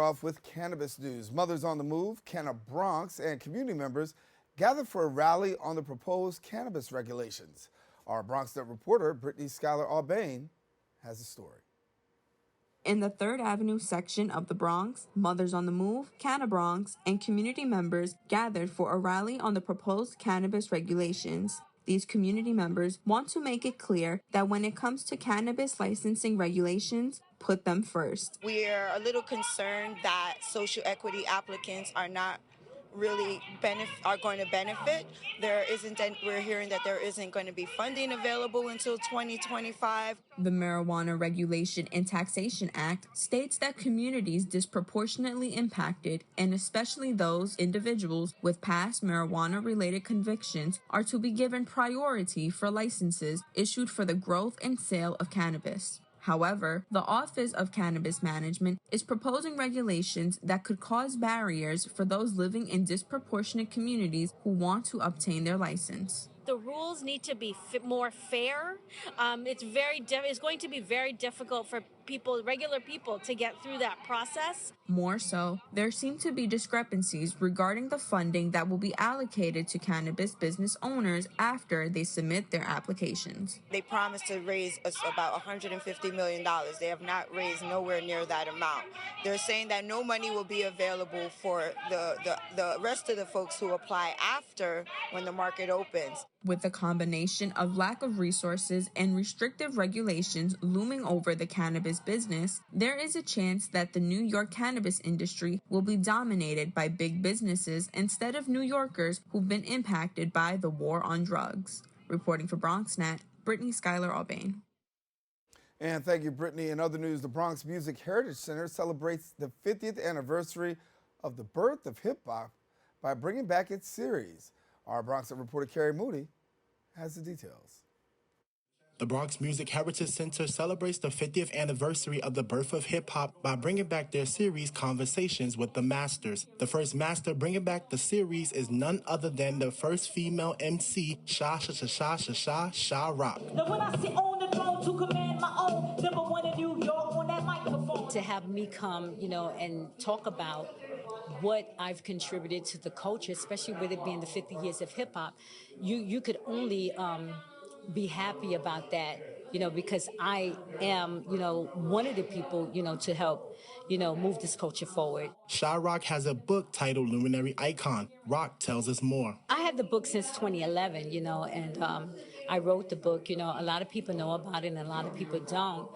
off with cannabis news. Mothers on the Move, Canna Bronx, and community members gathered for a rally on the proposed cannabis regulations. Our BronxNet reporter, Brittany Schuyler-Albane, has a story. In the 3rd Avenue section of the Bronx, Mothers on the Move, Canna Bronx, and community members gathered for a rally on the proposed cannabis regulations. These community members want to make it clear that when it comes to cannabis licensing regulations, put them first. We're a little concerned that social equity applicants are not really going to benefit. We're hearing that there isn't going to be funding available until 2025. The Marijuana Regulation and Taxation Act states that communities disproportionately impacted, and especially those individuals with past marijuana-related convictions, are to be given priority for licenses issued for the growth and sale of cannabis. However, the Office of Cannabis Management is proposing regulations that could cause barriers for those living in disproportionate communities who want to obtain their license. The rules need to be more fair. It's going to be very difficult for regular people, to get through that process. More so, there seem to be discrepancies regarding the funding that will be allocated to cannabis business owners after they submit their applications. They promised to raise us about $150 million. They have not raised nowhere near that amount. They're saying that no money will be available for the rest of the folks who apply after when the market opens. With the combination of lack of resources and restrictive regulations looming over the cannabis business, there is a chance that the New York cannabis industry will be dominated by big businesses instead of New Yorkers who've been impacted by the war on drugs. Reporting for BronxNet, Brittany Schuyler-Albane. And thank you, Brittany. In other news, the Bronx Music Heritage Center celebrates the 50th anniversary of the birth of hip-hop by bringing back its series. Our BronxNet reporter, Carrie Moody, has the details. The Bronx Music Heritage Center celebrates the 50th anniversary of the birth of hip-hop by bringing back their series, Conversations with the Masters. The first master bringing back the series is none other than the first female MC, Sha Rock. Now when I sit on the throne to command my own, number one in New York on that microphone. To have me come, and talk about what I've contributed to the culture, especially with it being the 50 years of hip-hop, you could only be happy about that, because I am, one of the people, to help, move this culture forward. Sha Rock has a book titled Luminary Icon. Rock tells us more. I had the book since 2011, and I wrote the book. A lot of people know about it and a lot of people don't.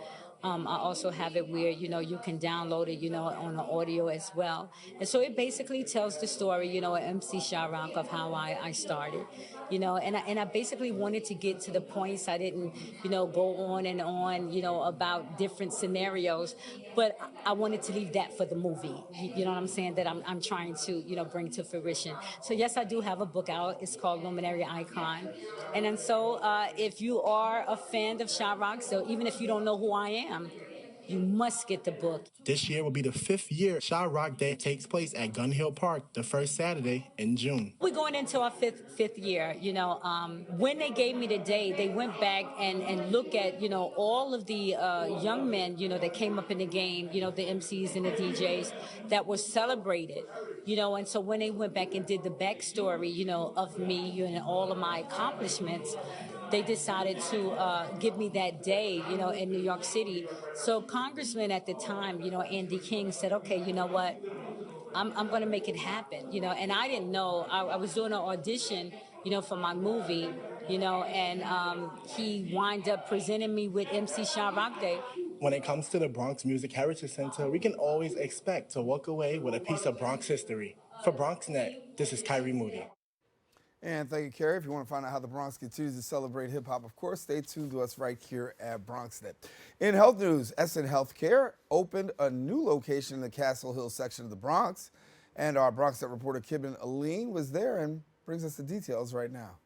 I also have it where, you can download it, on the audio as well. And so it basically tells the story, of MC Sha Rock, of how I started, and I basically wanted to get to the points. I didn't, go on and on, about different scenarios, but I wanted to leave that for the movie, you know what I'm saying, that I'm trying to, bring to fruition. So yes, I do have a book out. It's called Luminary Icon. And so if you are a fan of Sha Rock, so even if you don't know who I am, you must get the book. This year will be the 5th year Sha Rock Day takes place at Gun Hill Park, the first Saturday in June. We're going into our fifth year. When they gave me the day, they went back and looked at, all of the young men, that came up in the game, the MCs and the DJs that were celebrated, and so when they went back and did the backstory, of me and all of my accomplishments, they decided to give me that day, in New York City. So Congressman at the time, Andy King said, okay, you know what, I'm going to make it happen, and I didn't know. I was doing an audition, for my movie, and he wound up presenting me with MC Sha Rock Day. When it comes to the Bronx Music Heritage Center, we can always expect to walk away with a piece of Bronx history. For BronxNet, this is Kyrie Moody. And thank you, Carrie. If you want to find out how the Bronx continues to celebrate hip-hop, of course, stay tuned to us right here at BronxNet. In health news, Essen Healthcare opened a new location in the Castle Hill section of the Bronx. And our BronxNet reporter, Kibben Aline, was there and brings us the details right now.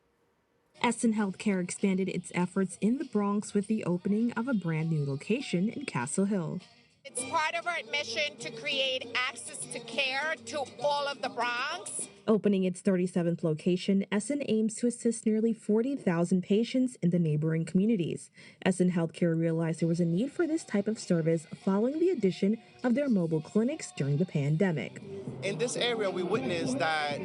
Essen Healthcare expanded its efforts in the Bronx with the opening of a brand new location in Castle Hill. It's part of our mission to create access to care to all of the Bronx. Opening its 37th location, Essen aims to assist nearly 40,000 patients in the neighboring communities. Essen Healthcare realized there was a need for this type of service following the addition of their mobile clinics during the pandemic. In this area, we witnessed that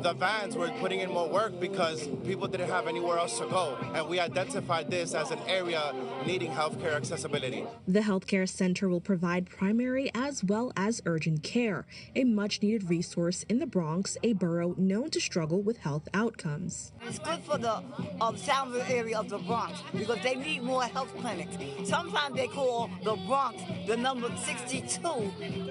the vans were putting in more work because people didn't have anywhere else to go. And we identified this as an area needing healthcare accessibility. The healthcare center will provide primary as well as urgent care, a much-needed resource in the Bronx, a borough known to struggle with health outcomes. It's good for the Soundville area of the Bronx because they need more health clinics. Sometimes they call the Bronx the number 62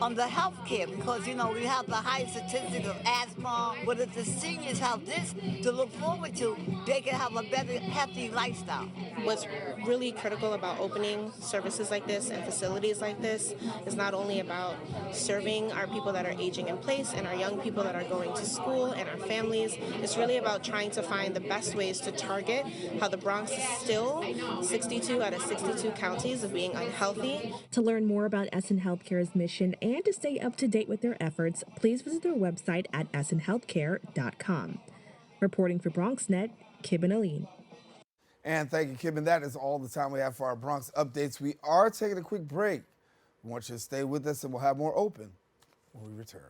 on the health care because, you know, we have the highest statistics of asthma. But if the seniors have this to look forward to, they can have a better, healthy lifestyle. What's really critical about opening services like this and facilities like this is not only about serving our people that are aging in place and our young people that are going to school and our families. It's really about trying to find the best ways to target how the Bronx is still 62 out of 62 counties of being unhealthy. To learn more about Essen Healthcare's mission and to stay up to date with their efforts, please visit their website at essenhealthcare.com. Reporting for BronxNet, Kibben Aline. And thank you, Kim. And that is all the time we have for our Bronx updates. We are taking a quick break. We want you to stay with us, and we'll have more open when we return.